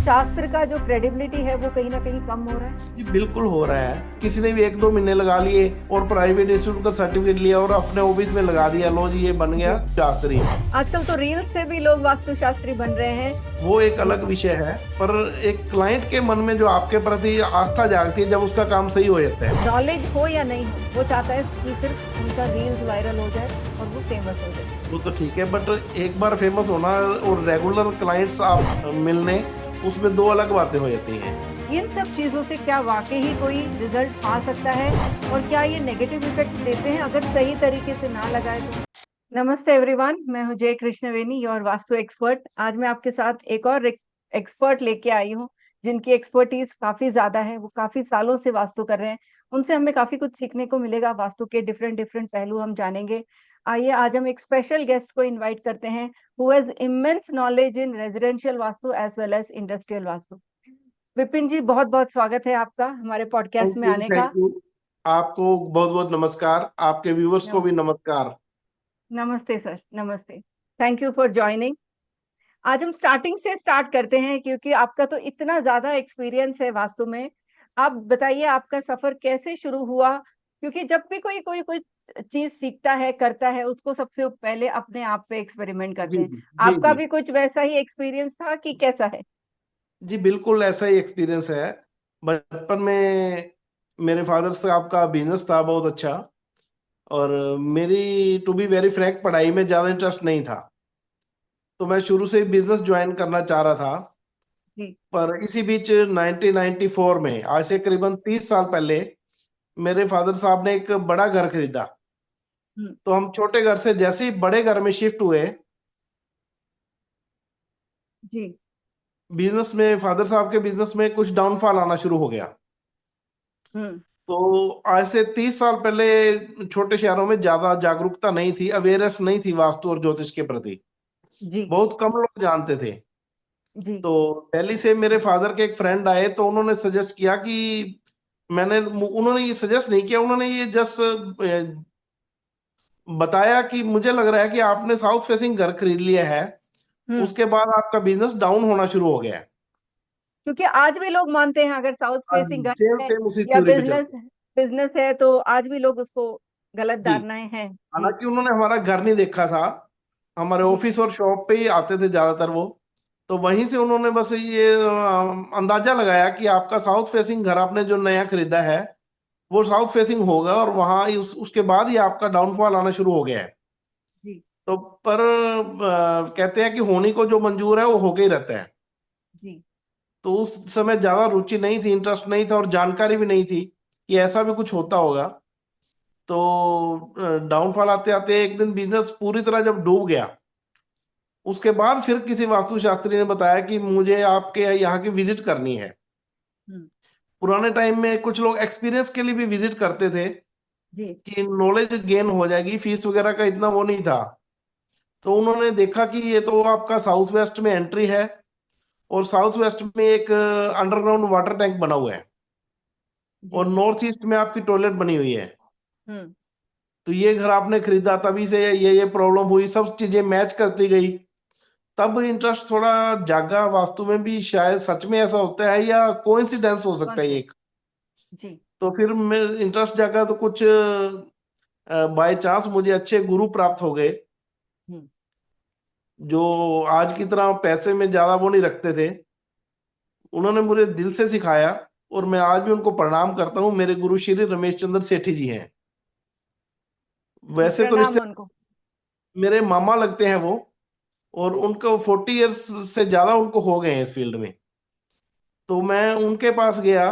शास्त्र का जो क्रेडिबिलिटी है वो कहीं ना कहीं कम हो रहा है। जी बिल्कुल हो रहा है। किसी ने भी 1-2 महीने लगा लिए और प्राइवेट इंस्टीट्यूट का सर्टिफिकेट लिया और अपने ऑफिस में लगा दिया, लो जी ये बन गया जी। शास्त्री। आजकल तो रील्स से भी लोग वास्तुशास्त्री बन रहे हैं। वो एक जी। अलग विषय है, पर एक क्लाइंट के मन में जो आपके प्रति आस्था जागती है जब उसका काम सही हो जाता है। नॉलेज हो या नहीं हो, वो चाहता है कि सिर्फ उनका रील्स वायरल हो जाए और वो फेमस हो जाए। वो तो ठीक है, बट एक बार फेमस होना और रेगुलर क्लाइंट्स आप मिलने, उसमें दो अलग बातें हो जाती हैं। इन सब चीजों से क्या वाकई ही कोई रिजल्ट आ सकता है, और क्या ये नेगेटिव इफेक्ट देते हैं अगर सही तरीके से ना लगाए तो। नमस्ते एवरीवन, मैं हूँ जय कृष्णवेणी, योर वास्तु एक्सपर्ट। आज मैं आपके साथ एक और एक्सपर्ट लेके आई हूँ जिनकी एक्सपर्टीज काफी ज्यादा है। वो काफी सालों से वास्तु कर रहे हैं। उनसे हमें काफी कुछ सीखने को मिलेगा। वास्तु के डिफरेंट डिफरेंट पहलू हम जानेंगे। आइए आज हम एक स्पेशल गेस्ट को इनवाइट करते हैं who has immense knowledge in residential vastu as well as industrial vastu. Vipin ji, बहुत बहुत स्वागत है आपका हमारे पॉडकास्ट थैंक में यू, आने थैंक का। यू। आपको बहुत बहुत नमस्कार, आपके व्यूवर्स को नम, भी नमस्कार। नमस्ते सर, नमस्ते। Thank you for joining. आज हम स्टार्टिंग से स्टार्ट करते हैं क्योंकि आपका तो इतना ज्यादा एक्सपीरियंस है वास्तु में। आप बताइए आपका सफर कैसे शुरू हुआ, क्योंकि जब भी कोई कोई कोई चीज सीखता है करता है उसको सबसे पहले अपने आप पे एक्सपेरिमेंट करते जी हैं। जी जी आपका जी। भी कुछ वैसा ही एक्सपीरियंस था कि कैसा है? जी बिल्कुल ऐसा ही एक्सपीरियंस है। बचपन में मेरे फादर साहब का बिजनेस था बहुत अच्छा, और मेरी टू बी वेरी फ्रैंक पढ़ाई में ज़्यादा इंटरेस्ट नहीं था। तो मैं शुरू से ही बिजनेस ज्वाइन करना चाह रहा था। जी। पर इसी बीच 1994 में, आज से करीबन 30 साल पहले, मेरे फादर साहब ने एक बड़ा घर खरीदा। हम्म। तो हम छोटे घर से जैसे ही बड़े घर में शिफ्ट हुए, जी। बिजनेस में, फादर साहब के बिजनेस में कुछ डाउनफॉल आना शुरू हो गया। हम्म। तो आज से 30 साल पहले छोटे शहरों में ज्यादा जागरूकता नहीं थी, अवेयरनेस नहीं थी वास्तु और ज्योतिष के प्रति। जी। बहुत कम लोग जानते थे। जी। तो दिल्ली से मेरे फादर के एक फ्रेंड आए, तो उन्होंने सजेस्ट किया कि उन्होंने ये सजेस्ट नहीं किया, उन्होंने ये जस्ट बताया कि मुझे लग रहा है कि आपने साउथ फेसिंग घर खरीद लिया है, हम्म। उसके बाद आपका बिजनेस डाउन होना शुरू हो गया है। क्योंकि आज भी लोग मानते हैं अगर साउथ हाँ फेसिंग जी, घर सेम है सेम उसी या थ्योरी पे बिजनेस चलते हैं। बिजनेस है तो आज भी लोग उसको गलत जी, धारणाएं हैं। जी। हालांकि उन्होंने हमारा घर नहीं देखा था, हमारे जी। ऑफिस और शॉप पे ही आते थे ज्यादातर वो। तो वहीं से उन्होंने बस ये अंदाजा लगाया कि आपका साउथ फेसिंग घर आपने जो नया खरीदा है वो साउथ फेसिंग होगा, और वहां उसके बाद ही आपका डाउनफॉल आना शुरू हो गया है। जी। तो पर कहते हैं कि होनी को जो मंजूर है वो होके ही रहता है। जी। तो उस समय ज्यादा रुचि नहीं थी, इंटरेस्ट नहीं था, और जानकारी भी नहीं थी कि ऐसा भी कुछ होता होगा। तो डाउनफॉल आते आते एक दिन बिजनेस पूरी तरह जब डूब गया, उसके बाद फिर किसी वास्तुशास्त्री ने बताया कि मुझे आपके यहाँ की विजिट करनी है। हम्म। पुराने टाइम में कुछ लोग एक्सपीरियंस के लिए भी विजिट करते थे जी। कि नॉलेज गेन हो जाएगी, फीस वगैरह का इतना वो नहीं था। तो उन्होंने देखा कि ये तो आपका साउथ वेस्ट में एंट्री है, और साउथ वेस्ट में एक अंडरग्राउंड वाटर टैंक बना हुआ है, और जी। नॉर्थ ईस्ट में आपकी टॉयलेट बनी हुई है। हम्म। तो ये घर आपने खरीदा, तभी से ये प्रॉब्लम हुई, सब चीजें मैच करती गई। तब इंटरेस्ट थोड़ा जागा वास्तु में भी, शायद सच में ऐसा होता है या कोइंसिडेंस हो कौन सकता है से? एक। जी। तो फिर मैं इंटरेस्ट जागा तो कुछ बाय चांस मुझे अच्छे गुरु प्राप्त हो गए, हम्म। जो आज की तरह पैसे में ज्यादा वो नहीं रखते थे। उन्होंने मुझे दिल से सिखाया, और मैं आज भी उनको प्रणाम करता हूँ। मेरे गुरु श्री रमेश चंद्र सेठी जी हैं। जी, वैसे तो प्रणाम रिश्ते उनको। मेरे मामा लगते हैं वो, और उनको 40 इयर्स से ज्यादा उनको हो गए हैं इस फील्ड में। तो मैं उनके पास गया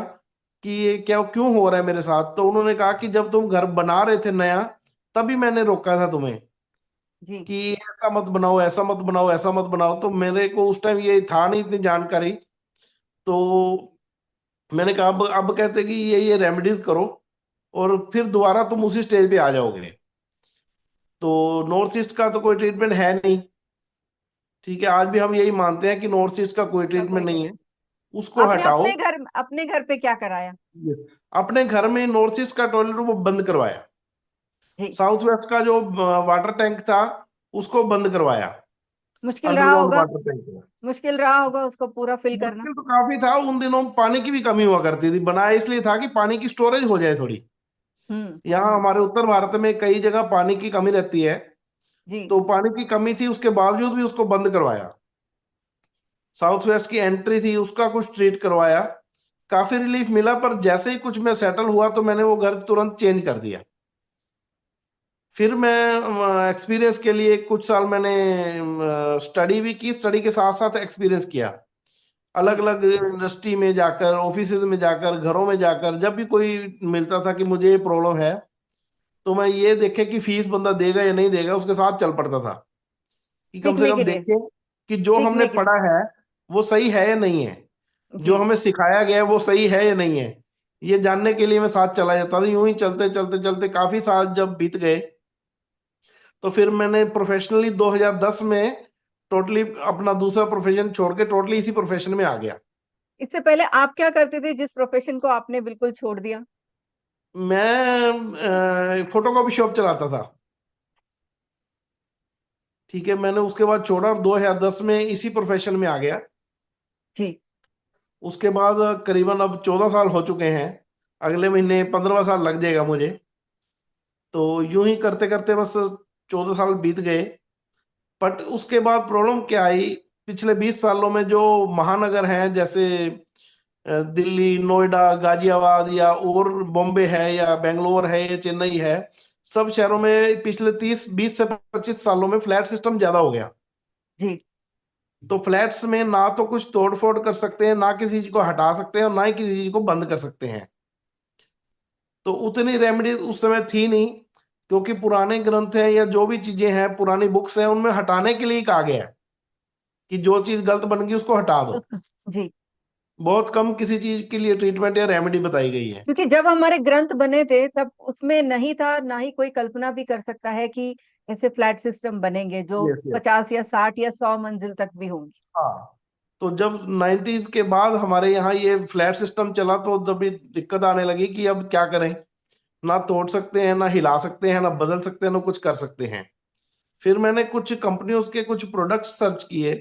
कि ये क्या क्यों हो रहा है मेरे साथ। तो उन्होंने कहा कि जब तुम घर बना रहे थे नया, तभी मैंने रोका था तुम्हें जी। कि ऐसा मत बनाओ, ऐसा मत बनाओ, ऐसा मत बनाओ। तो मेरे को उस टाइम ये था नहीं इतनी जानकारी। तो मैंने कहा अब कहते कि ये रेमेडीज करो, और फिर दोबारा तुम उसी स्टेज पे आ जाओगे। तो नॉर्थ ईस्ट का तो कोई ट्रीटमेंट है नहीं। ठीक है, आज भी हम यही मानते हैं कि नॉर्थ ईस्ट का कोई का ट्रीटमेंट कोई नहीं नहीं। है, उसको आपने हटाओ। अपने घर पे क्या कराया? अपने घर में नॉर्थ ईस्ट का टॉयलेट वो बंद करवाया, जी। साउथ वेस्ट का जो वाटर टैंक था उसको बंद करवाया, मुश्किल रहा अंडरग्राउंड होगा। Water tank. मुश्किल रहा होगा उसको पूरा फिल करना। मुश्किल तो काफी था, उन दिनों पानी की भी कमी हुआ करती थी, बनाया इसलिए था कि पानी की स्टोरेज हो जाए थोड़ी। हम्म। यहाँ हमारे उत्तर भारत में कई जगह पानी की कमी रहती है, जी। तो पानी की कमी थी, उसके बावजूद भी उसको बंद करवाया। साउथ वेस्ट की एंट्री थी, उसका कुछ ट्रीट करवाया, काफी रिलीफ मिला। पर जैसे ही कुछ मैं सेटल हुआ तो मैंने वो घर तुरंत चेंज कर दिया। फिर मैं एक्सपीरियंस के लिए कुछ साल मैंने स्टडी भी की, स्टडी के साथ साथ एक्सपीरियंस किया। अलग जी। अलग इंडस्ट्री में जाकर, ऑफिसेज में जाकर, घरों में जाकर, जब भी कोई मिलता था कि मुझे ये प्रॉब्लम है, तो मैं ये देखे कि फीस बंदा देगा या नहीं देगा, उसके साथ चल पड़ता था कि कम से सीखने कम के लिए। देखे कि जो हमने सीखने के पढ़ा है वो सही है या नहीं है, जी। जो हमें सिखाया गया है वो सही है या नहीं है। ये जानने के लिए मैं साथ चला जाता था। यूं ही चलते चलते चलते काफी साल जब बीत गए, तो फिर मैंने प्रोफेशनली 2010 में टोटली अपना दूसरा प्रोफेशन छोड़ के टोटली इसी प्रोफेशन में आ गया। इससे पहले आप क्या करते थे जिस प्रोफेशन को आपने बिल्कुल छोड़ दिया? मैं फोटोकॉपी शॉप चलाता था। ठीक है, मैंने उसके बाद छोड़ा और 2010 में इसी प्रोफेशन में आ गया। जी। उसके बाद करीबन अब 14 साल हो चुके हैं। अगले महीने 15वां साल लग जाएगा मुझे। तो यूं ही करते करते बस 14 साल बीत गए। बट उसके बाद प्रॉब्लम क्या आई, पिछले 20 सालों में जो महानगर हैं, जैसे दिल्ली, नोएडा, गाजियाबाद, या और बॉम्बे है, या बेंगलोर है, या चेन्नई है, सब शहरों में पिछले 20 से 25 सालों में फ्लैट सिस्टम ज्यादा हो गया। जी। तो फ्लैट्स में ना तो कुछ तोड़ फोड़ कर सकते हैं, ना किसी चीज को हटा सकते हैं, और ना ही किसी चीज को बंद कर सकते हैं। तो उतनी रेमेडीज उस समय थी नहीं, क्योंकि पुराने ग्रंथ हैं या जो भी चीजें हैं, पुरानी बुक्स हैं, उनमें हटाने के लिए ही कहा गया है कि जो चीज गलत बन गई उसको हटा दो। जी। बहुत कम किसी चीज के लिए ट्रीटमेंट या रेमेडी बताई गई है। क्योंकि जब हमारे ग्रंथ बने थे तब उसमें नहीं था, ना ही कोई कल्पना भी कर सकता है कि ऐसे फ्लैट सिस्टम बनेंगे जो यस, यस। 50 या 60 या 100 मंजिल तक भी होंगी। हाँ। तो जब 90s के बाद हमारे यहाँ ये फ्लैट सिस्टम चला, तो तभी दिक्कत आने लगी कि अब क्या करें। ना तोड़ सकते हैं, ना हिला सकते हैं, ना बदल सकते हैं, ना कुछ कर सकते हैं। फिर मैंने कुछ कंपनियों के कुछ प्रोडक्ट्स सर्च किए।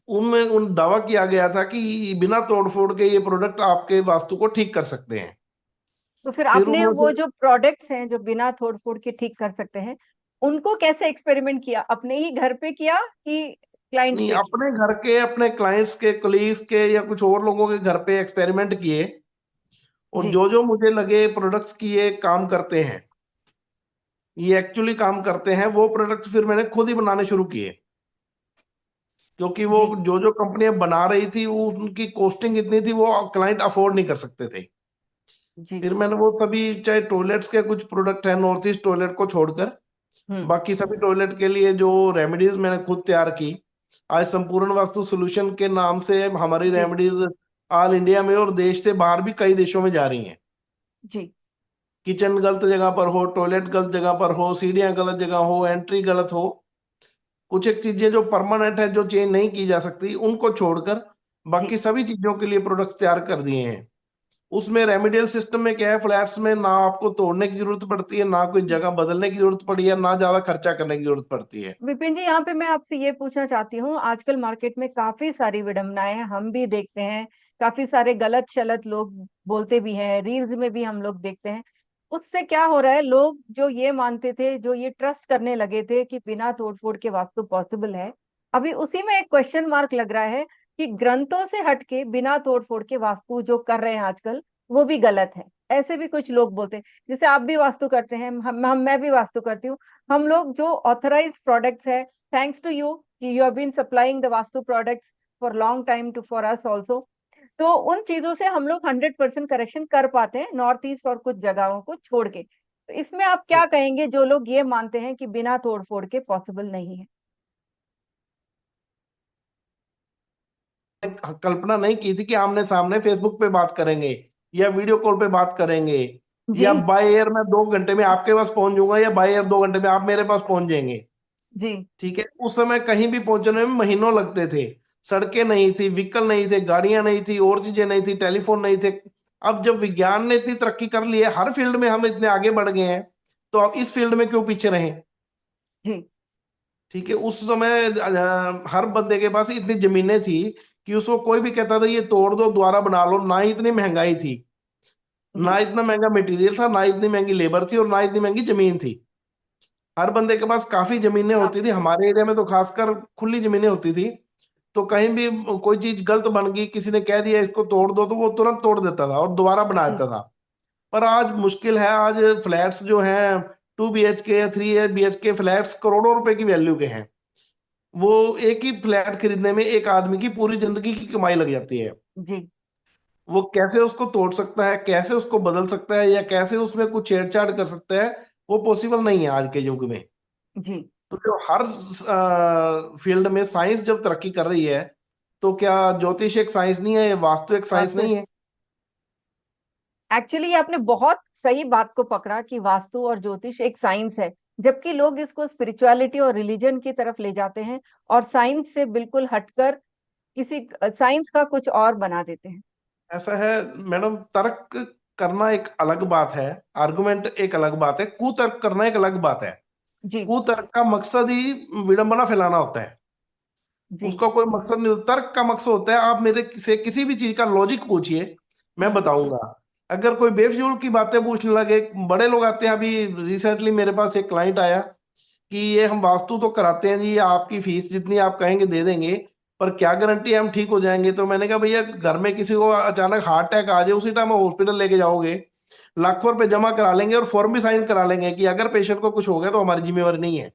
उनमें उन दावा किया गया था कि बिना तोड़ फोड़ के ये प्रोडक्ट आपके वास्तु को ठीक कर सकते हैं। तो फिर फिर आपने उनमें वो से जो प्रोडक्ट्स हैं जो बिना तोड़ फोड़ के ठीक कर सकते हैं, उनको कैसे एक्सपेरिमेंट किया? अपने ही घर पे किया कि क्लाइंट्स नहीं, पे किया? अपने घर के, अपने क्लाइंट्स के, कोलीग्स के, या कुछ और लोगों के घर पे एक्सपेरिमेंट किए। और जी। जो जो मुझे लगे प्रोडक्ट्स की ये काम करते हैं, ये एक्चुअली काम करते हैं, वो प्रोडक्ट्स फिर मैंने खुद ही बनाने शुरू किए। क्योंकि वो जी। जो जो कंपनियां बना रही थी, वो उनकी कॉस्टिंग इतनी थी, वो क्लाइंट अफोर्ड नहीं कर सकते थे। जी। फिर मैंने वो सभी, चाहे टॉयलेट्स के कुछ प्रोडक्ट है, नॉर्थ ईस्ट टॉयलेट को छोड़कर, हम्म। बाकी सभी टॉयलेट के लिए जो रेमेडीज मैंने खुद तैयार की। आज संपूर्ण वास्तु सॉल्यूशन के नाम से हमारी जी। रेमेडीज ऑल इंडिया में और देश से बाहर भी कई देशों में जा रही हैं। जी। किचन गलत जगह पर हो, टॉयलेट गलत जगह पर हो, सीढ़ियां गलत जगह हो, एंट्री गलत हो, कुछ एक चीजें जो परमानेंट है, जो चेंज नहीं की जा सकती, उनको छोड़कर जी। बाकी सभी चीजों के लिए प्रोडक्ट्स तैयार कर दिए हैं। उसमें रेमेडियल सिस्टम में क्या है, फ्लैट्स में ना आपको तोड़ने की जरूरत पड़ती है, ना कोई जगह बदलने की जरूरत पड़ी है, ना ज्यादा खर्चा करने की जरूरत पड़ती है। विपिन जी, यहाँ पे मैं आपसे ये पूछना चाहती हूँ, आजकल मार्केट में काफी सारी विडंबनाएं हैं, हम भी देखते हैं। काफी सारे गलत शलत लोग बोलते भी हैं, रील्स में भी हम लोग देखते हैं। उससे क्या हो रहा है, लोग जो ये मानते थे, जो ये ट्रस्ट करने लगे थे कि बिना तोड़फोड़ के वास्तु पॉसिबल है, अभी उसी में एक क्वेश्चन मार्क लग रहा है कि ग्रंथों से हटके बिना तोड़फोड़ के वास्तु जो कर रहे हैं आजकल, वो भी गलत है। ऐसे भी कुछ लोग बोलते हैं। जैसे आप भी वास्तु करते हैं, मैं भी वास्तु करती हूँ। हम लोग जो ऑथराइज्ड प्रोडक्ट्स है, थैंक्स टू यू कि you have been supplying the Vastu products for long time to for us also. तो उन चीजों से हम लोग 100% करेक्शन कर पाते हैं, नॉर्थ ईस्ट और कुछ जगहों को छोड़ के। तो इसमें आप क्या कहेंगे जो लोग ये मानते हैं कि बिना तोड़ फोड़ के पॉसिबल नहीं है? कल्पना नहीं की थी कि आमने सामने फेसबुक पे बात करेंगे, या वीडियो कॉल पे बात करेंगे, जी। या बाय एयर में 2 घंटे में आपके पास पहुंच जाऊंगा, या बाय एयर 2 घंटे में आप मेरे पास पहुंच जाएंगे। जी। ठीक है, उस समय कहीं भी पहुंचने में महीनों लगते थे। सड़कें नहीं थी, व्हीकल नहीं थे, गाड़ियां नहीं थी, और चीजें नहीं थी, टेलीफोन नहीं थे। अब जब विज्ञान ने इतनी तरक्की कर ली है, हर फील्ड में हम इतने आगे बढ़ गए हैं, तो अब इस फील्ड में क्यों पीछे रहें। जी। ठीक है, उस समय हर बंदे के पास इतनी जमीनें थी कि उसको कोई भी कहता था ये तोड़ दो दोबारा बना लो, ना ही इतनी महंगाई थी, ना जी। इतना महंगा मटेरियल था, ना इतनी महंगी लेबर थी, और ना इतनी महंगी जमीन थी। हर बंदे के पास काफी जमीनें होती थी, काफी। हमारे एरिया में तो खासकर खुली जमीनें होती थी। तो कहीं भी कोई चीज गलत बन गई, किसी ने कह दिया इसको तोड़ दो, तो वो तुरंत तोड़ देता था और दोबारा बना जी। देता था। पर आज मुश्किल है, आज फ्लैट्स जो हैं 2 BHK या 3 BHK फ्लैट्स करोड़ों रुपए की वैल्यू के हैं। वो एक ही फ्लैट खरीदने में एक आदमी की पूरी जिंदगी की कमाई लग जाती है। जी। वो कैसे उसको तोड़ सकता है, कैसे उसको बदल सकता है, या कैसे उसमें कुछ छेड़छाड़ कर सकता है, वो पॉसिबल नहीं है आज के युग में। जी। तो जो हर फील्ड में साइंस जब तरक्की कर रही है, तो क्या ज्योतिष एक साइंस नहीं है, वास्तु एक साइंस वास्तु। नहीं है? एक्चुअली आपने बहुत सही बात को पकड़ा कि वास्तु और ज्योतिष एक साइंस है, जबकि लोग इसको स्पिरिचुअलिटी और रिलीजन की तरफ ले जाते हैं और साइंस से बिल्कुल हटकर किसी साइंस का कुछ और बना देते हैं। ऐसा है मैडम, तर्क करना एक अलग बात है, आर्गुमेंट एक अलग बात है, कुतर्क करना एक अलग बात है। जी। कुतर्क का मकसद ही विडंबना फैलाना होता है। जी। उसका कोई मकसद नहीं होता, तर्क का मकसद होता है आप मेरे से किसी भी चीज का लॉजिक पूछिए, मैं हम्म। बताऊंगा। अगर कोई बेफजूल की बातें पूछने लगे, बड़े लोग आते हैं, अभी रिसेंटली मेरे पास एक क्लाइंट आया कि ये हम वास्तु तो कराते हैं जी, ये आपकी फीस जितनी आप कहेंगे दे देंगे, पर क्या गारंटी है हम ठीक हो जाएंगे? तो मैंने कहा भैया, घर में किसी को अचानक हार्ट अटैक आ जाए, उसी टाइम हॉस्पिटल लेके जाओगे, लाखों रुपए जमा करा लेंगे और फॉर्म भी साइन करा लेंगे कि अगर पेशेंट को कुछ हो गया तो हमारी जिम्मेवारी नहीं है।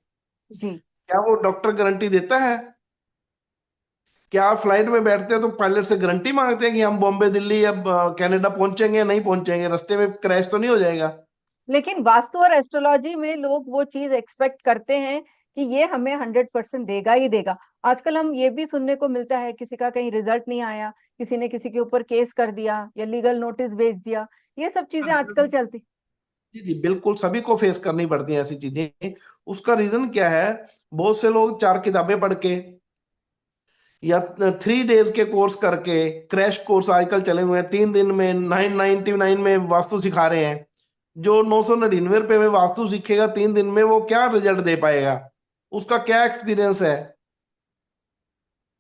जी। क्या वो डॉक्टर गारंटी देता है? क्या आप फ्लाइट में बैठते हैं तो पायलट से गारंटी मांगते हैं कि हम बॉम्बे दिल्ली या कनाडा पहुंचेंगे या नहीं पहुंचेंगे, रास्ते में क्रैश तो नहीं हो जाएगा? लेकिन वास्तु और एस्ट्रोलॉजी में लोग वो चीज एक्सपेक्ट करते हैं कि ये हमें 100% देगा ही देगा। आजकल हम ये भी सुनने को मिलता है किसी का कहीं रिजल्ट नहीं आया, किसी ने किसी के ऊपर केस कर दिया या लीगल नोटिस भेज दिया। ये सब चीजें आजकल चलती। जी जी बिल्कुल, सभी को फेस करनी पड़ती हैं ऐसी चीजें। उसका रीजन क्या है? बहुत से लोग 4 किताबें पढ़ के या 3 डेज के कोर्स करके, क्रैश कोर्स आजकल चले हुए हैं, 3 दिन में 999 में वास्तु सिखा रहे हैं। जो 999 रुपये में वास्तु सीखेगा 3 दिन में, वो क्या रिजल्ट दे पाएगा? उसका क्या एक्सपीरियंस है?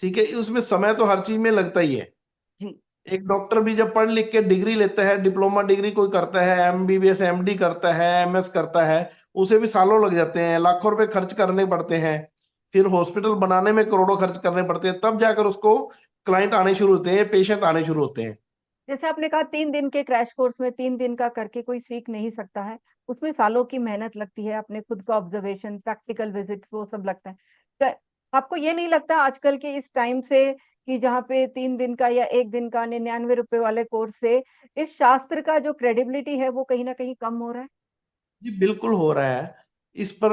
ठीक है, उसमें समय तो हर चीज में लगता ही है। जी। एक डॉक्टर भी जब पढ़ लिख के डिग्री लेता है, डिप्लोमा डिग्री कोई करता है, MBBS MD करता है, MS करता है, उसे भी सालों लग जाते हैं, लाखों रुपए खर्च करने पड़ते हैं, फिर हॉस्पिटल बनाने में करोड़ों खर्च करने पड़ते हैं, तब जाकर उसको क्लाइंट आने शुरू होते हैं, पेशेंट आने शुरू होते हैं। जैसे आपने कहा 3 दिन के क्रैश कोर्स में 3 दिन का करके कोई सीख नहीं सकता है। उसमें सालों की मेहनत लगती है, अपने खुद का ऑब्जर्वेशन, प्रैक्टिकल विजिट, वो सब लगता है। आपको ये नहीं लगता आजकल के इस टाइम से कि जहाँ पे 3 दिन का या 1 दिन का 99 रुपए वाले कोर्स से इस शास्त्र का जो क्रेडिबिलिटी है वो कहीं ना कहीं कम हो रहा है? जी बिल्कुल हो रहा है इस पर।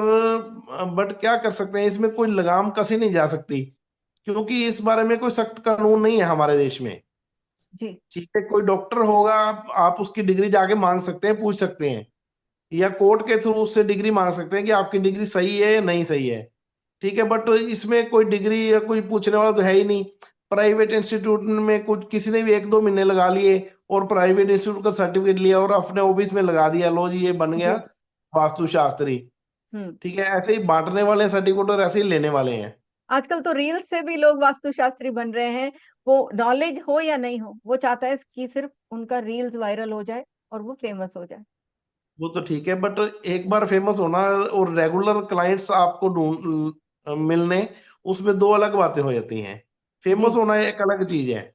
बट क्या कर सकते हैं, इसमें कोई लगाम कसी नहीं जा सकती, क्योंकि इस बारे में कोई सख्त कानून नहीं है हमारे देश में। जी। ठीक है, कोई डॉक्टर होगा, आप उसकी डिग्री जाके मांग सकते हैं, पूछ सकते हैं, या कोर्ट के थ्रू उससे डिग्री मांग सकते हैं कि आपकी डिग्री सही है या नहीं सही है। ठीक है, बट इसमें कोई डिग्री या कोई पूछने वाला तो है ही नहीं। प्राइवेट इंस्टीट्यूट में कुछ किसी ने भी 1-2 महीने लगा लिए और प्राइवेट इंस्टीट्यूट का सर्टिफिकेट लिया और अपने ऑफिस में लगा दिया, लो जी ये बन गया जी। वास्तुशास्त्री। हम्म। ठीक है, ऐसे ही बांटने वाले सर्टिफिकेट और ऐसे ही लेने वाले हैं। आजकल तो रील से भी लोग वास्तुशास्त्री बन रहे हैं। वो नॉलेज हो या नहीं हो, वो चाहता है कि सिर्फ उनका रील्स वायरल हो जाए और वो फेमस हो जाए। वो तो ठीक है, बट एक बार फेमस होना और रेगुलर क्लाइंट्स आपको ढूंढ मिलने, उसमें दो अलग बातें हो जाती हैं। फेमस जी। होना एक अलग चीज है,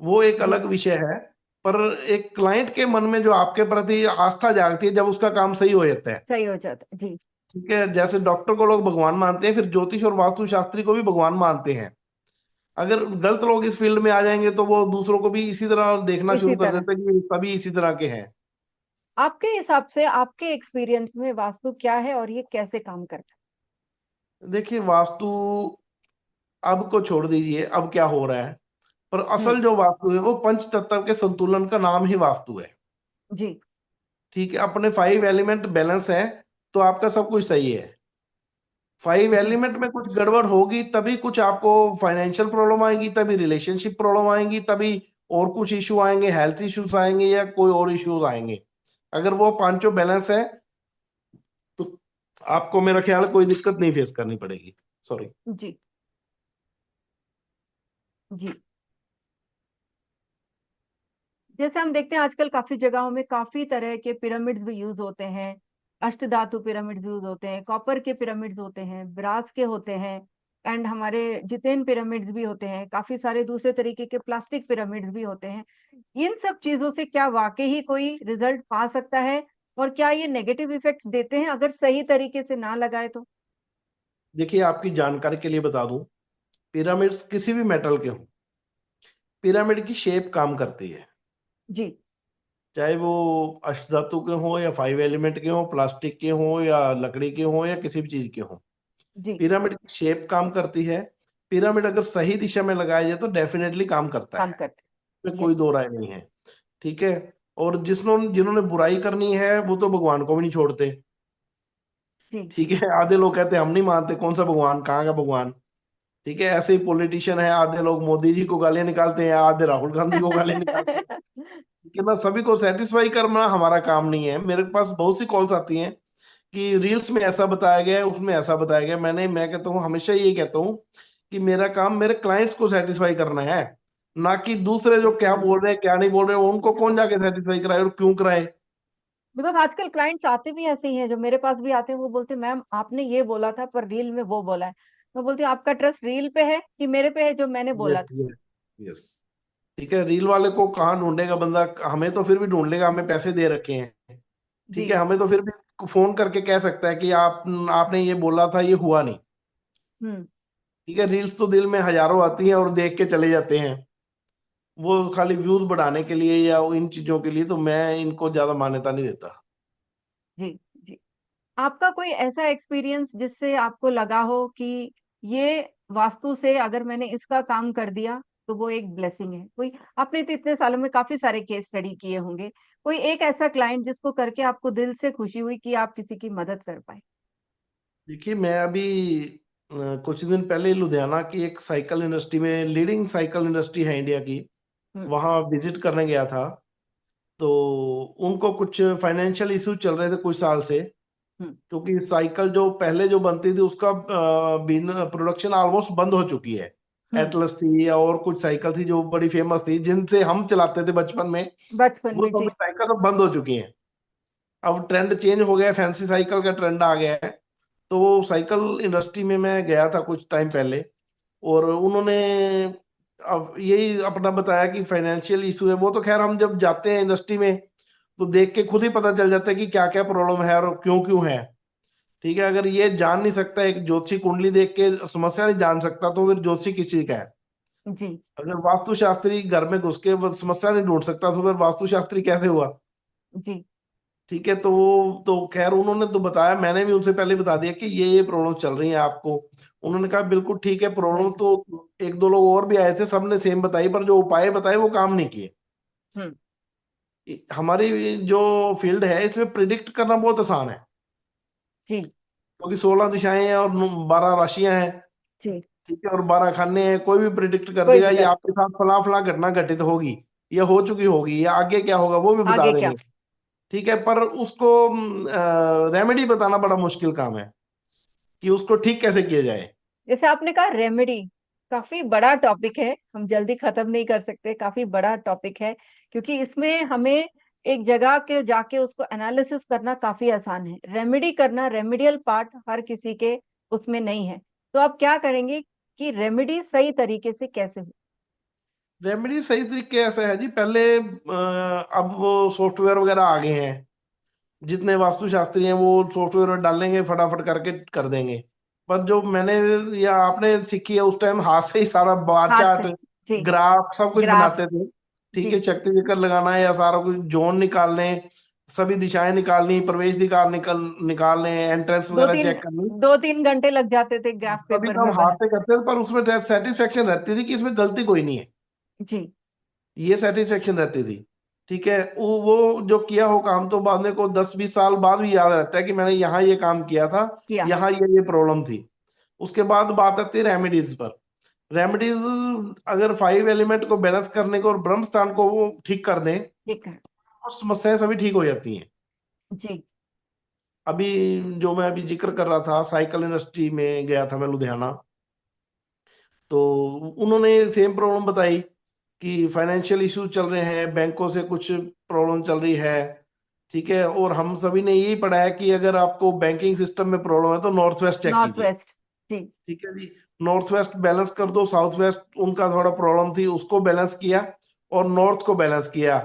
वो एक जी। अलग विषय है। पर एक क्लाइंट के मन में जो आपके प्रति आस्था जागती है जब उसका काम सही हो जाता है। सही हो जाता है। जी। ठीक है, जैसे डॉक्टर को लोग भगवान मानते हैं, फिर ज्योतिष और वास्तु शास्त्री को भी भगवान मानते हैं। अगर गलत लोग इस फील्ड में आ जाएंगे तो वो दूसरों को भी इसी तरह देखना इसी शुरू कर तरह। देते हैं कि सभी इसी तरह के हैं। आपके हिसाब से, आपके एक्सपीरियंस में वास्तु क्या है और ये कैसे काम करता देखिए, वास्तु अब को छोड़ दीजिए, अब क्या हो रहा है, पर है? असल जो वास्तु है वो पंच तत्व के संतुलन का नाम ही वास्तु है। जी। ठीक है, अपने 5 एलिमेंट बैलेंस है तो आपका सब कुछ सही है। Five G. एलिमेंट में कुछ गड़बड़ होगी तभी कुछ आपको फाइनेंशियल प्रॉब्लम आएगी, तभी रिलेशनशिप प्रॉब्लम आएंगी, तभी और कुछ इशू आएंगे, हेल्थ इश्यूज आएंगे या कोई और इश्यूज आएंगे। अगर वो पांचों बैलेंस है तो आपको मेरा ख्याल है कोई दिक्कत नहीं फेस करनी पड़ेगी। सॉरी। जी जी। जैसे हम देखते हैं आजकल काफी जगहों में काफी तरह के पिरामिड्स भी यूज होते हैं। अष्टधातु पिरामिड्स यूज होते हैं, कॉपर के पिरामिड्स होते हैं, ब्रास के होते हैं, एंड हमारे जितेन पिरामिड्स भी होते हैं, काफी सारे दूसरे तरीके के प्लास्टिक पिरामिड्स भी होते हैं। इन सब चीजों से क्या वाकई ही कोई रिजल्ट पा सकता है, और क्या ये नेगेटिव इफेक्ट देते हैं अगर सही तरीके से ना लगाए तो? देखिए, आपकी जानकारी के लिए बता दूं, पिरामिड्स किसी भी मेटल के हो, पिरामिड की शेप काम करती है। जी चाहे वो अष्टधातु के हो या 5 एलिमेंट के हो, प्लास्टिक के हो या लकड़ी के हो या किसी भी चीज के हो, जी। पिरामिड की शेप काम करती है। पिरामिड अगर सही दिशा में लगाया जाए तो डेफिनेटली काम करता काम है, करते। इसमें यस। कोई दो राय नहीं है। ठीक है। और जिन्होंने जिन्होंने बुराई करनी है वो तो भगवान को भी नहीं छोड़ते। जी ठीक है, आधे लोग कहते हैं हम नहीं मानते, कौन सा भगवान, कहाँ का भगवान। ठीक है, ऐसे ही पॉलिटिशियन है, आधे लोग मोदी जी को गालियां निकालते हैं, आधे राहुल गांधी को गालियां निकालते हैं। ठीक है ना, सभी को सेटिस्फाई करना हमारा काम नहीं है। मेरे पास बहुत सी कॉल्स आती हैं कि रील्स में ऐसा बताया गया है, उसमें ऐसा बताया गया है। मैं कहता हूँ, हमेशा यही कहता हूँ कि मेरा काम मेरे क्लाइंट्स को सेटिस्फाई करना है, ना कि दूसरे जो क्या बोल रहे हैं क्या नहीं बोल रहे हैं उनको कौन जाके सेटिस्फाई कराए और क्यों कराए। बिकॉज आजकल क्लाइंट्स आते भी ऐसे ही हैं, जो मेरे पास भी आते हैं, वो बोलते हैं मैम आपने ये बोला था पर रील में वो बोला है। मैं बोलती हूँ आपका ट्रस्ट रील पे है कि मेरे पे है जो मैंने यस बोला था? Yes yes. ठीक है, रील वाले को कहाँ ढूंढेगा बंदा, हमें तो फिर भी ढूंढ लेगा, हमें पैसे दे रखे हैं। ठीक जी। है, हमें तो फिर भी फोन करके कह सकता है कि आपने ये बोला था, ये हुआ नहीं। हम्म। ठीक है, रील्स तो दिल में हजारों आती हैं और देख के चले जाते हैं, वो खाली व्यूज बढ़ाने के लिए या इन चीजों के लिए, तो मैं इनको ज्यादा मान्यता नहीं देता। जी जी। आपका कोई ऐसा एक्सपीरियंस जिससे आपको लगा हो कि ये वास्तु से अगर मैंने इसका काम कर दिया तो वो एक ब्लेसिंग है? कोई, आपने तो इतने सालों में काफी सारे केस स्टडी किए होंगे, कोई एक ऐसा क्लाइंट जिसको करके आपको दिल से खुशी हुई कि आप किसी की मदद कर पाए? देखिए, मैं अभी कुछ दिन पहले लुधियाना की एक साइकिल इंडस्ट्री में, लीडिंग साइकिल इंडस्ट्री है इंडिया की, हम्म। वहाँ विजिट करने गया था। तो उनको कुछ फाइनेंशियल इशू चल रहे थे कुछ साल से, हम्म। क्योंकि साइकिल जो पहले जो बनती थी उसका प्रोडक्शन ऑलमोस्ट बंद हो चुकी है। हम्म। एटलस थी या और कुछ साइकिल थी जो बड़ी फेमस थी, जिनसे हम चलाते थे बचपन में, बचपन वो में सब जी। साइकिल सब बंद हो चुकी हैं। अब ट्रेंड चेंज हो गया, फैंसी साइकिल का ट्रेंड आ गया है। तो वो साइकिल इंडस्ट्री में मैं गया था कुछ टाइम पहले, और उन्होंने अब यही अपना बताया कि फाइनेंशियल इशू है। वो तो खैर हम जब जाते हैं इंडस्ट्री में तो देख के खुद ही पता चल जाता है कि क्या क्या प्रॉब्लम है और क्यों क्यों है। ठीक है, अगर ये जान नहीं सकता, एक ज्योतिषी कुंडली देख के समस्या नहीं जान सकता, तो फिर ज्योतिषी किस चीज का है। जी अगर वास्तुशास्त्री घर में घुस के वो समस्या नहीं ढूंढ सकता तो फिर वास्तुशास्त्री कैसे हुआ। जी। ठीक है, तो वो तो खैर उन्होंने तो बताया, मैंने भी उनसे पहले बता दिया कि ये प्रॉब्लम चल रही है आपको। उन्होंने कहा बिल्कुल ठीक है, प्रॉब्लम बिल्कुल। तो एक दो लोग और भी आए थे, सबने सेम बताई, पर जो उपाय बताए वो काम नहीं किए। हम्म। हमारी जो फील्ड है इसमें प्रिडिक्ट करना बहुत आसान है, जी। क्योंकि 16 दिशाएं हैं और 12 राशियां हैं। जी। ठीक है, और 12 खाने हैं, कोई भी प्रिडिक्ट कर कोई देगा भी ये कर। आपके साथ फला फला घटना घटित होगी, या हो चुकी होगी, या आगे क्या होगा वो भी बता आगे क्या? देंगे। ठीक है, पर उसको रेमेडी बताना बड़ा मुश्किल काम है कि उसको ठीक कैसे किया जाए। जैसे आपने कहा रेमेडी, काफी बड़ा टॉपिक है, हम जल्दी खत्म नहीं कर सकते, काफी बड़ा टॉपिक है, क्योंकि इसमें हमें एक जगह के जाके उसको एनालिसिस करना काफी आसान है, रेमेडी करना, रेमेडियल पार्ट हर किसी के उसमें नहीं है। तो आप क्या करेंगे कि रेमेडी सही तरीके से कैसे हो? रेमेडी सही तरीके ऐसा है जी, पहले अब वो सॉफ्टवेयर वगैरह आ गए हैं, जितने वास्तुशास्त्री हैं वो सॉफ्टवेयर में डालेंगे, फटाफट करके कर देंगे। पर जो मैंने या आपने सीखी है, उस टाइम हाथ से ही सारा बार हाथ से। चार्ट, जी। ग्राफ सब कुछ ग्राफ। बनाते थे। ठीक जी। है, शक्ति चक्कर लगाना है या सारा कुछ जोन निकालने, सभी दिशाएं निकालनी, प्रवेश द्वार निकालने, एंट्रेंस दो वगैरह तीन चेक करनी, 2-3 घंटे लग जाते थे ग्राफ सभी पेपर काम में हाथ बना। से करते थे, पर उसमें सेटिस्फेक्शन रहती थी कि इसमें गलती कोई नहीं है। जी। ये सेटिस्फेक्शन रहती थी। ठीक है, वो जो किया हो काम तो बाद में को 10-20 साल बाद भी याद रहता है कि मैंने यहाँ ये काम किया था, किया। यहाँ ये प्रॉब्लम थी। उसके बाद बात आती है रेमेडीज पर। रेमेडीज, अगर 5 एलिमेंट को बैलेंस करने को और ब्रह्म स्थान को वो ठीक कर दें ठीक है। तो समस्याएं सभी ठीक हो जाती हैं। जी। अभी जो मैं अभी जिक्र कर रहा था, साइकिल इंडस्ट्री में गया था मैं लुधियाना, तो उन्होंने सेम प्रॉब्लम बताई कि फाइनेंशियल इशू चल रहे हैं, बैंकों से कुछ प्रॉब्लम चल रही है। ठीक है, और हम सभी ने यही पढ़ा है कि अगर आपको बैंकिंग सिस्टम में प्रॉब्लम है तो नॉर्थ वेस्ट चेक नॉर्थ कीजिए। वेस्ट। जी। ठीक है जी, नॉर्थ वेस्ट बैलेंस कर दो, साउथ वेस्ट उनका थोड़ा प्रॉब्लम थी उसको बैलेंस किया, और नॉर्थ को बैलेंस किया।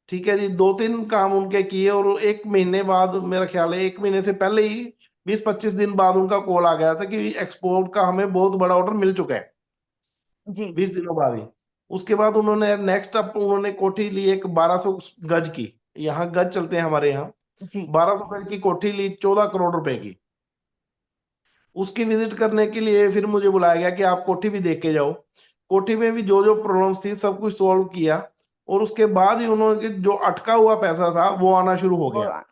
ठीक है जी, 2-3 काम उनके किए, और 1 महीने बाद, मेरा ख्याल है 1 महीने से पहले ही, 20-25 दिन बाद उनका कॉल आ गया था कि एक्सपोर्ट का हमें बहुत बड़ा ऑर्डर मिल चुका है। जी। 20 दिनों बाद ही। उसके बाद उन्होंने नेक्स्ट अप उन्होंने कोठी ली एक 1200 गज की, यहाँ गज चलते हैं हमारे यहाँ, जी। 1200 गज की कोठी ली 14 करोड़ रुपए की। उसकी विजिट करने के लिए फिर मुझे बुलाया गया कि आप कोठी भी देख के जाओ। कोठी में भी जो जो प्रॉब्लम्स थी सब कुछ सॉल्व किया, और उसके बाद ही उन्होंने जो अटका हुआ पैसा था वो आना शुरू हो वो। गया।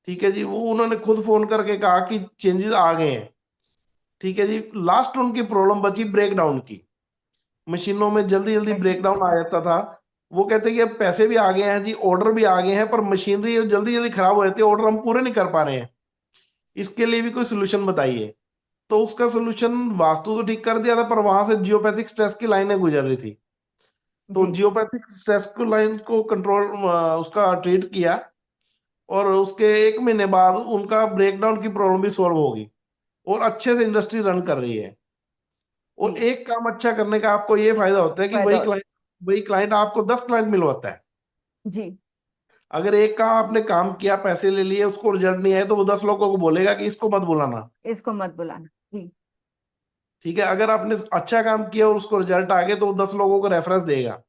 ठीक है जी, वो उन्होंने खुद फोन करके कहा कि चेंजेस आ गए हैं। ठीक है जी, लास्ट उनकी प्रॉब्लम बची ब्रेकडाउन की। मशीनों में जल्दी जल्दी मशीन। ब्रेकडाउन आ जाता था। वो कहते कि अब पैसे भी आ गए हैं जी, ऑर्डर भी आ गए हैं, पर मशीनरी जल्दी जल्दी खराब हो जाती है, ऑर्डर हम पूरे नहीं कर पा रहे हैं, इसके लिए भी कोई सोल्यूशन बताइए। तो उसका सोल्यूशन, वास्तु तो ठीक कर दिया था, पर वहां से जियोपैथिक स्ट्रेस की लाइनें गुजर रही थी। तो जी। जियोपैथिक स्ट्रेस की लाइन को कंट्रोल, उसका ट्रीट किया, और उसके 1 महीने बाद उनका ब्रेकडाउन की प्रॉब्लम भी सॉल्व होगी, और अच्छे से इंडस्ट्री रन कर रही है। और जी। एक काम अच्छा करने का आपको ये फायदा होता है कि फायदा होता। वही क्लाइंट आपको 10 क्लाइंट मिलवाता है। जी। अगर एक काम आपने काम किया, पैसे ले लिए, उसको रिजल्ट नहीं आया, तो वो 10 लोगों को बोलेगा कि इसको मत बुलाना। इसको मत बुलाना। जी। ठीक है, अगर आपने अच्छा काम किया और उसको रिजल्ट आ गया, तो वो 10 लोगों को रेफरेंस देगा।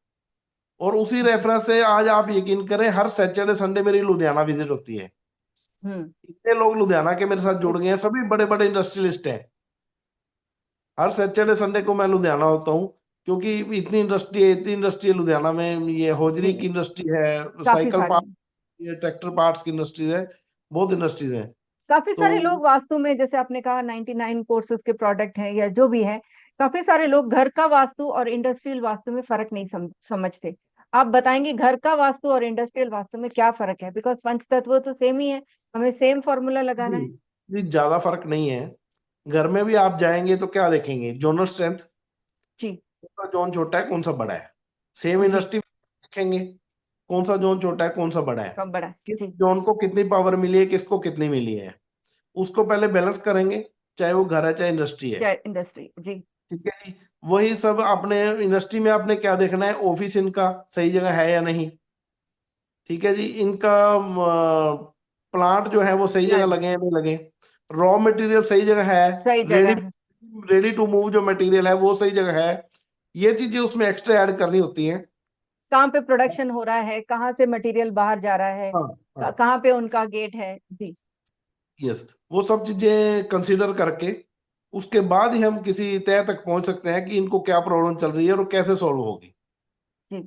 और उसी जी। रेफरेंस से आज आप यकीन करें, हर सैटरडे संडे मेरी लुधियाना विजिट होती है। हम्म। इतने लोग लुधियाना के मेरे साथ जुड़ इस। गए हैं, सभी बड़े बड़े इंडस्ट्रियलिस्ट हैं। हर सैटरडे संडे को मैं लुधियाना होता हूँ, क्योंकि इतनी इंडस्ट्री है लुधियाना में। ये जी। होजरी की इंडस्ट्री है, काफी साइकिल सारे। पार्ट, ये ट्रैक्टर पार्ट्स की इंडस्ट्री है, बहुत इंडस्ट्रीज हैं। काफी तो सारे लोग वास्तु में, जैसे आपने कहा 99 कोर्सेज के प्रोडक्ट हैं या जो भी है, काफी सारे लोग घर का वास्तु और इंडस्ट्रियल वास्तु में फर्क नहीं समझते। आप बताएंगे घर का वास्तु और इंडस्ट्रियल वास्तु में क्या फर्क है? बिकॉज पंच तत्व तो सेम ही है, हमें सेम फॉर्मूला लगाना जी है। जी, ज्यादा फर्क नहीं है। घर में भी आप जाएंगे तो क्या देखेंगे, जोनल स्ट्रेंथ, जी। कौन सा जोन छोटा है कौन सा बड़ा है। सेम जी। इंडस्ट्री देखेंगे, कौन सा जोन छोटा है कौन सा बड़ा है, कम बड़ा है। किस जी। जोन को कितनी पावर मिली है, किसको कितनी मिली है, उसको पहले बैलेंस करेंगे, चाहे वो घर है चाहे इंडस्ट्री है। क्या इंडस्ट्री? जी। ठीक है जी, वही सब अपने इंडस्ट्री में आपने क्या देखना है, ऑफिस इनका सही जगह है या नहीं। ठीक है जी, इनका प्लांट जो है वो सही जगह प्लान लगे हैं नहीं लगे, रॉ मटेरियल सही जगह है, सही रेडी जगह है। रेडी टू मूव जो मटेरियल है वो सही जगह है। ये चीजें उसमें एक्स्ट्रा ऐड करनी होती हैं। कहाँ पे प्रोडक्शन हो रहा है, कहाँ से मटेरियल बाहर जा रहा है, हाँ हाँ, कहाँ पे उनका गेट है। जी। यस, वो सब चीजें कंसीडर करके उसके बाद ही हम किसी तय तक पहुंच सकते हैं कि इनको क्या प्रॉब्लम चल रही है और कैसे सॉल्व होगी। जी।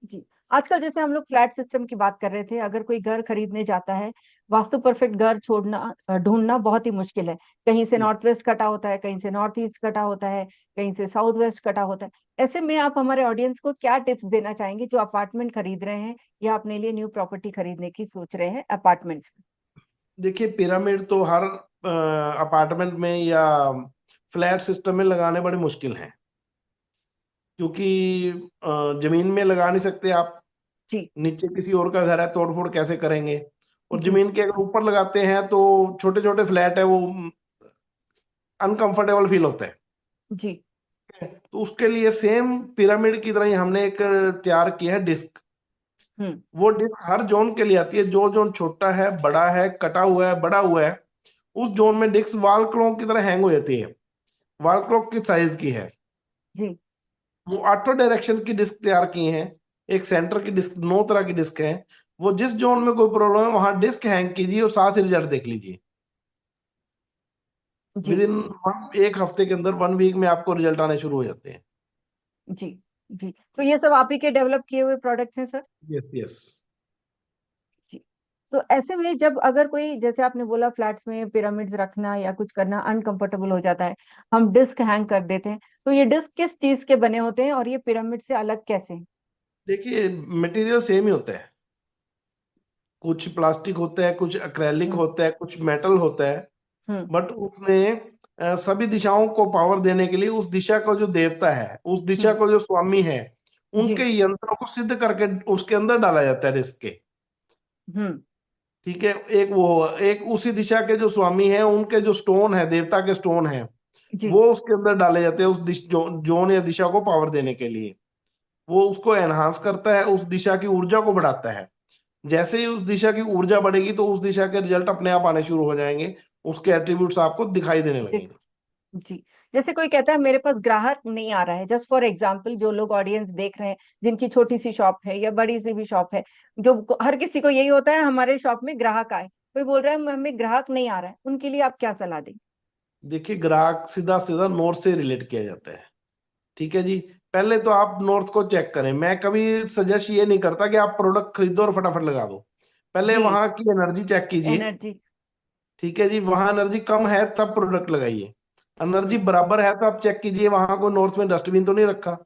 जी। आजकल जैसे हम लोग फ्लैट सिस्टम की बात कर रहे थे, अगर कोई घर खरीदने जाता है, वास्तु परफेक्ट घर छोड़ना ढूंढना बहुत ही मुश्किल है। कहीं से जी, नॉर्थ वेस्ट कटा होता है, कहीं से नॉर्थ ईस्ट कटा होता है, कहीं से साउथ वेस्ट कटा होता है। ऐसे में आप हमारे ऑडियंस को क्या टिप्स देना चाहेंगे जो अपार्टमेंट खरीद रहे हैं या अपने लिए न्यू प्रॉपर्टी खरीदने की सोच रहे हैं अपार्टमेंट्स? देखिए पिरामिड तो हर अपार्टमेंट में या फ्लैट सिस्टम में लगाने बड़े मुश्किल हैं, क्योंकि जमीन में लगा नहीं सकते आप। जी। नीचे किसी और का घर है, तोड़ फोड़ कैसे करेंगे। और जी। जमीन के अगर ऊपर लगाते हैं तो छोटे छोटे फ्लैट है, वो अनकंफर्टेबल फील होता है। जी। तो उसके लिए सेम पिरामिड की तरह ही हमने एक तैयार किया है डिस्क। हम्म। वो डिस्क हर जोन के लिए आती है, जो जोन छोटा है, बड़ा है, कटा हुआ है, बड़ा हुआ है, उस जोन में डिस्क वॉल क्लॉक की तरह हैंग हो जाती है, वॉल क्लॉक की साइज की है। जी। वो ऑटो डायरेक्शन की डिस्क तैयार की हैं। एक सेंटर की डिस्क, 9 तरह की डिस्क है। वो जिस जोन में कोई प्रॉब्लम है वहां डिस्क हैंग कीजिए और साथ ही रिजल्ट देख लीजिए। विद जी। इन एक हफ्ते के अंदर, 1 वीक में आपको रिजल्ट आने शुरू हो जाते हैं। जी। जी। तो ये सब आप ही के डेवलप किए हुए प्रोडक्ट्स हैं सर? Yes yes. जी। तो ऐसे में जब अगर कोई, जैसे आपने बोला फ्लैट्स में पिरामिड्स रखना या कुछ करना अनकंफर्टेबल हो जाता है, हम डिस्क हैंग कर देते हैं, तो ये डिस्क किस चीज के बने होते हैं और ये पिरामिड से अलग कैसे हैं? देखिए मटेरियल सेम ही होता है, कुछ प्लास्टिक होता है, कुछ एक्रेलिक हम्म। होता है, कुछ मेटल होता है। हम्म। बट उसमें सभी दिशाओं को पावर देने के लिए उस दिशा का जो देवता है, उस दिशा हम्म। को जो स्वामी है, जी। उनके यंत्रों को सिद्ध करके उसके अंदर डाला जाता है रिस्क के। हम्म। ठीक है। एक वो, एक उसी दिशा के जो स्वामी है, उनके जो स्टोन है, देवता के स्टोन है, जी। वो उसके अंदर डाले जाते हैं उस जोन या दिशा को पावर देने के लिए। वो उसको एनहांस करता है, उस दिशा की ऊर्जा को बढ़ाता है। जैसे ही उस दिशा की ऊर्जा बढ़ेगी तो उस दिशा के रिजल्ट अपने आप आने शुरू हो जाएंगे, उसके एट्रीब्यूट्स आपको दिखाई देने देख। लगेंगे। जी। जैसे कोई कहता है मेरे पास ग्राहक नहीं आ रहा है, जस्ट फॉर एग्जांपल जो लोग ऑडियंस देख रहे हैं, जिनकी छोटी सी शॉप है या बड़ी सी भी शॉप है, जो हर किसी को यही होता है हमारे शॉप में ग्राहक आए, कोई बोल रहा है हमें ग्राहक नहीं आ रहा है, उनके लिए आप क्या सलाह देंगे? देखिए, ग्राहक सीधा सीधा नॉर्थ से रिलेट किया जाता है। ठीक है जी। पहले तो आप नॉर्थ को चेक करें। मैं कभी सजेस्ट ये नहीं करता कि आप प्रोडक्ट खरीदो और फटाफट लगा दो। पहले जी। वहां की एनर्जी चेक कीजिए। एनर्जी। ठीक है जी। वहां एनर्जी कम है तब प्रोडक्ट लगाइए। एनर्जी हम्म। बराबर है तो आप चेक कीजिए वहां कोई नॉर्थ में डस्टबिन तो नहीं रखा,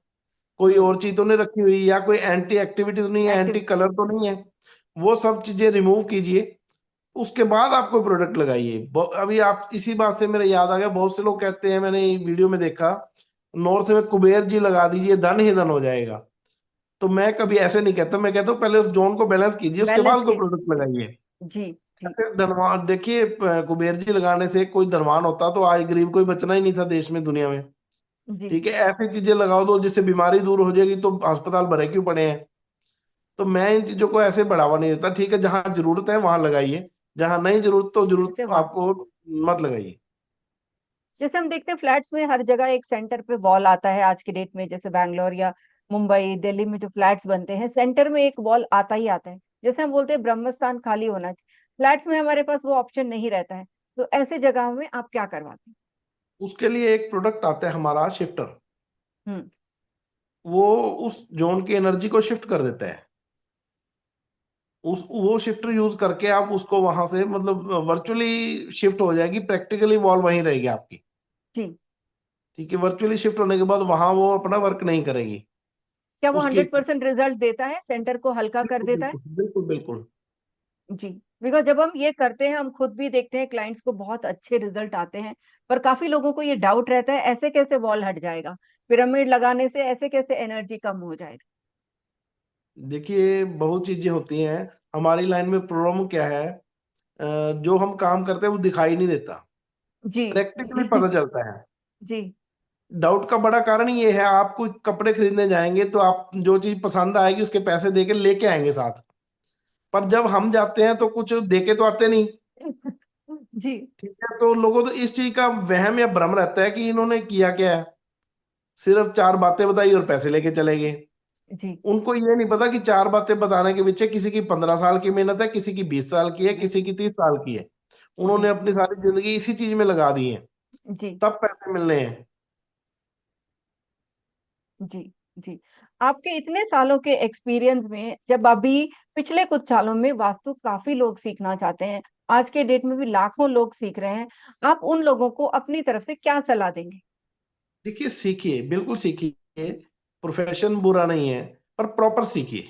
कोई हम्म। और चीज तो नहीं रखी हुई, या कोई एंटी एक्टिविटी तो नहीं है, एंटी एक्टिव। कलर तो नहीं है। वो सब चीजें रिमूव कीजिए। उसके बाद आप कोई प्रोडक्ट लगाइए। अभी आप इसी बात से मेरे याद आ गया, बहुत से लोग कहते हैं, मैंने वीडियो में देखा, नॉर्थ में कुबेर जी लगा दीजिए, धन ही धन हो जाएगा। तो मैं कभी ऐसे नहीं कहता। मैं कहता हूँ पहले उस जोन को बैलेंस कीजिए, उसके बैलेंस बाद कोई के। प्रोडक्ट लगाइए। जी। जी। ऐसे धनवान देखिए, कुबेर जी लगाने से कोई धनवान होता तो आज गरीब कोई बचना ही नहीं था देश में, दुनिया में। जी। ठीक है। ऐसी चीजें लगाओ दो जिससे बीमारी दूर हो जाएगी, तो अस्पताल भरे क्यों पड़े हैं। तो मैं इन चीजों को ऐसे बढ़ावा नहीं देता। ठीक है, जहां जरूरत है वहां लगाइए, जहां नहीं जरूरत तो जरूरत जैसे वहां आपको मत लगाइए। जैसे हम देखते हैं फ्लैट्स में हर जगह एक सेंटर पे वॉल आता है आज के डेट में, जैसे बैंगलोर या मुंबई दिल्ली में जो फ्लैट्स बनते हैं सेंटर में एक वॉल आता ही आता है। जैसे हम बोलते हैं ब्रह्म स्थान खाली होना चाहिए, फ्लैट्स में हमारे पास वो ऑप्शन नहीं रहता है, तो ऐसे जगहों में आप क्या करवाते उसके लिए एक प्रोडक्ट आता है हमारा, शिफ्टर। हैं? हम्म। वो उस जोन की एनर्जी को शिफ्ट कर देता है। उस वो शिफ्टर यूज करके आप उसको वहां से, मतलब वर्चुअली शिफ्ट हो जाएगी, प्रैक्टिकली वॉल वहीं रहेगी आपकी। जी। ठीक है। वर्चुअली शिफ्ट होने के बाद वहां वो अपना वर्क नहीं करेगी। क्या वो उसकी 100% रिजल्ट देता है, सेंटर को हल्का कर बिल्कुल देता है? बिल्कुल बिल्कुल बिल्कुल। जी। बिकॉज जब हम ये करते हैं हम खुद भी देखते हैं क्लाइंट्स को बहुत अच्छे रिजल्ट आते हैं, पर काफी लोगों को ये डाउट रहता है ऐसे कैसे वॉल हट जाएगा, पिरामिड लगाने से ऐसे कैसे एनर्जी कम हो जाएगा? देखिए, बहुत चीजें होती हैं। हमारी लाइन में प्रॉब्लम क्या है, जो हम काम करते हैं वो दिखाई नहीं देता, जी। प्रैक्टिकली पता चलता है। जी। डाउट का बड़ा कारण ये है, आप कोई कपड़े खरीदने जाएंगे तो आप जो चीज पसंद आएगी उसके पैसे देके लेके आएंगे साथ। पर जब हम जाते हैं तो कुछ देके तो आते नहीं। जी। ठीक है। तो लोगों को इस चीज का वहम या भ्रम रहता है कि इन्होंने किया क्या है, सिर्फ चार बातें बताई और पैसे लेके चले गए। जी। उनको ये नहीं पता कि चार बातें बताने के पीछे किसी की 15 साल की मेहनत है, किसी की 20 साल की है, जी। किसी की 30 साल की है। उन्होंने जी। अपनी सारी जिंदगी इसी चीज में लगा दी है, जी। तब पैसे मिलने हैं। जी। जी। आपके इतने सालों के एक्सपीरियंस में, जब अभी पिछले कुछ सालों में वास्तु काफी लोग सीखना चाहते हैं, आज के डेट में भी लाखों लोग सीख रहे हैं, आप उन लोगों को अपनी तरफ से क्या सलाह देंगे? देखिए, सीखिए, बिल्कुल सीखिए। प्रोफेशन बुरा नहीं है, पर प्रॉपर सीखिए।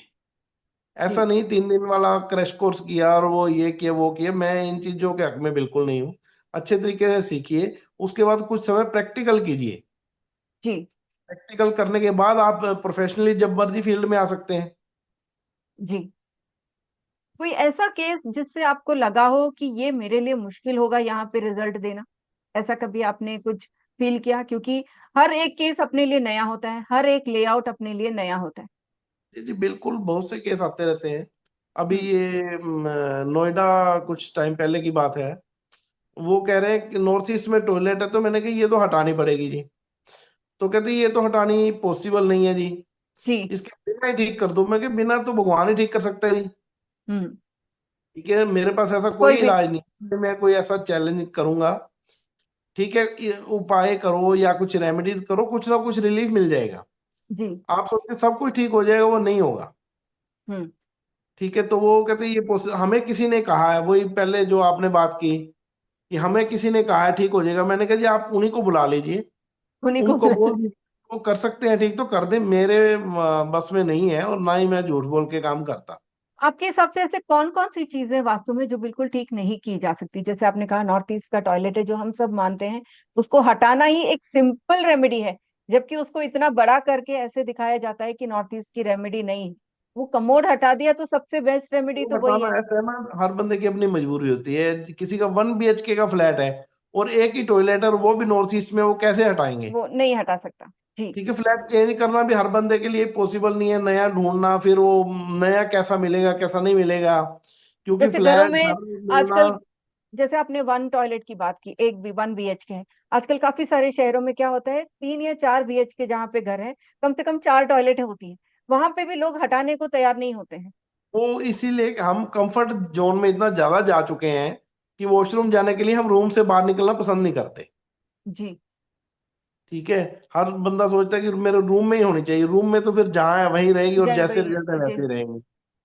ऐसा जी। नहीं 3 दिन वाला क्रैश कोर्स किया और वो ये किया वो किया। मैं इन चीजों के हक में बिल्कुल नहीं हूँ। अच्छे तरीके से सीखिए, उसके बाद कुछ समय प्रैक्टिकल कीजिए। जी। प्रैक्टिकल करने के बाद आप प्रोफेशनली जब मर्जी फील्ड में आ सकते हैं। जी। कोई ऐसा केस जिससे आपको लगा हो कि ये मेरे लिए मुश्किल होगा यहाँ पे रिजल्ट देना, ऐसा कभी आपने कुछ फील किया? क्योंकि हर एक केस अपने लिए नया होता है, हर एक लेआउट अपने लिए नया होता है। जी जी, बिल्कुल, बहुत से केस आते रहते हैं। अभी हम्म। ये नोएडा कुछ टाइम पहले की बात है। वो कह रहे हैं कि नॉर्थ ईस्ट में टॉयलेट है, तो मैंने कहा ये तो हटानी पड़ेगी जी। तो कहते ये तो हटानी पॉसिबल नहीं है जी, जी। इसके बिना ही ठीक कर दो। मैं कि बिना तो भगवान ही ठीक कर सकता है जी। हम्म। ठीक है, मेरे पास ऐसा कोई कोई भी। इलाज नहीं है, मैं कोई ऐसा चैलेंज करूंगा। ठीक है, ये उपाय करो या कुछ रेमेडीज करो, कुछ ना कुछ रिलीफ मिल जाएगा। जी। आप सोचते सब कुछ ठीक हो जाएगा, वो नहीं होगा। हम्म। ठीक है। तो वो कहते ये हमें किसी ने कहा है, वही पहले जो आपने बात की कि हमें किसी ने कहा है ठीक हो जाएगा। मैंने कहा जी आप उन्हीं को बुला लीजिए, उन्हीं को उनको बोल दीजिए, वो कर सकते हैं ठीक तो कर दे। मेरे बस में नहीं है, और ना ही मैं झूठ बोल के काम करता। आपके हिसाब से ऐसे कौन कौन सी चीजें वास्तु में जो बिल्कुल ठीक नहीं की जा सकती? जैसे आपने कहा नॉर्थ ईस्ट का टॉयलेट है जो हम सब मानते हैं, उसको हटाना ही एक सिंपल रेमेडी है, जबकि उसको इतना बड़ा करके ऐसे दिखाया जाता है कि नॉर्थ ईस्ट की रेमेडी नहीं। वो कमोड हटा दिया तो सबसे बेस्ट रेमेडी वो तो वही बताना है। ऐसा है ना, हर बंदे की अपनी मजबूरी होती है। किसी का 1 BHK का फ्लैट है और एक ही टॉयलेट है और वो भी नॉर्थ ईस्ट में, वो कैसे हटाएंगे? वो नहीं हटा सकता। जी। ठीक है, फ्लैट चेंज करना भी हर बंदे के लिए पॉसिबल नहीं है, नया ढूंढना, फिर वो नया कैसा मिलेगा कैसा नहीं मिलेगा, क्योंकि जैसे घरों फ्लैट में घर मिलना। आजकल, जैसे आपने वन टॉयलेट की बात की, एक भी 1 BHK है। आजकल काफी सारे शहरों में क्या होता है, 3 या 4 BHK जहाँ पे घर है, कम से कम 4 टॉयलेट होती है। वहां पे भी लोग हटाने को तैयार नहीं होते हैं। वो इसीलिए हम कंफर्ट जोन में इतना ज्यादा जा चुके हैं कि वॉशरूम जाने के लिए हम रूम से बाहर निकलना पसंद नहीं करते। जी। ठीक है, हर बंदा सोचता है कि मेरे रूम में ही होनी चाहिए, रूम में तो फिर जहाँ है वहीं रहेगी और जैसे जनवरी। रिजल्ट है जी। वैसे ही रहेंगे।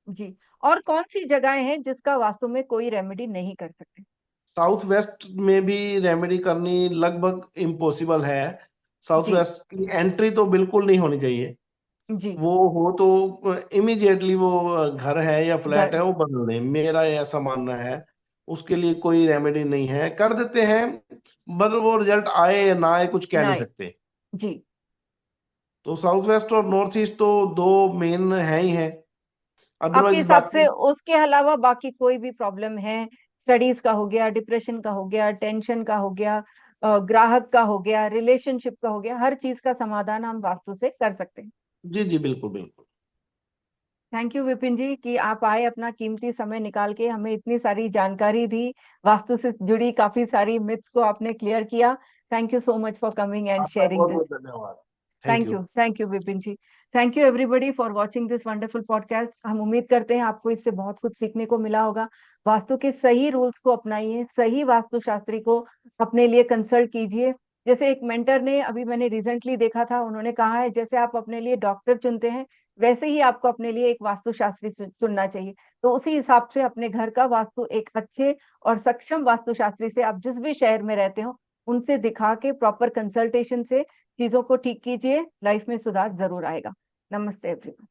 जी। और कौन सी जगहें हैं जिसका वास्तु में कोई रेमेडी नहीं कर सकते? साउथ वेस्ट में भी रेमेडी करनी लगभग इम्पॉसिबल है। साउथ जी। वेस्ट की एंट्री तो बिल्कुल नहीं होनी चाहिए। जी। वो हो तो इमीडिएटली वो घर है या फ्लैट घर। है वो बदल दें, मेरा ऐसा मानना है। उसके लिए कोई रेमेडी नहीं है, कर देते हैं, पर वो रिजल्ट आए या ना आए कुछ कह नहीं नहीं। सकते। जी। तो साउथ वेस्ट और नॉर्थ ईस्ट तो दो मेन है ही हैं, आपके अदरवाइज हिसाब से बाकी। उसके अलावा बाकी कोई भी प्रॉब्लम है, स्टडीज का हो गया, डिप्रेशन का हो गया, टेंशन का हो गया, ग्राहक का हो गया, रिलेशनशिप का हो गया, हर चीज का समाधान हम वास्तु से कर सकते हैं। जी जी, बिल्कुल बिल्कुल। थैंक यू विपिन जी कि आप आए, अपना कीमती समय निकाल के हमें इतनी सारी जानकारी दी। वास्तु से जुड़ी काफी सारी मिथ्स को आपने क्लियर किया। Thank you so much for coming and आपका शेयरिंग बहुत दिस। बहुत धन्यवाद। Thank you. Thank you Vipin ji. Thank you everybody for watching this wonderful podcast. हम उम्मीद करते हैं आपको इससे बहुत कुछ सीखने को मिला होगा। वास्तु के सही रूल्स को अपनाइए, सही वास्तुशास्त्री को अपने लिए कंसल्ट कीजिए। जैसे एक मेंटर ने, अभी मैंने रिसेंटली देखा था, उन्होंने कहा है जैसे आप अपने लिए डॉक्टर चुनते हैं, वैसे ही आपको अपने लिए एक वास्तुशास्त्री चुनना चाहिए। तो उसी हिसाब से अपने घर का वास्तु एक अच्छे और सक्षम वास्तुशास्त्री से, आप जिस भी शहर में रहते हो, उनसे दिखा के प्रॉपर कंसल्टेशन से चीजों को ठीक कीजिए। लाइफ में सुधार जरूर आएगा। नमस्ते एवरीवन।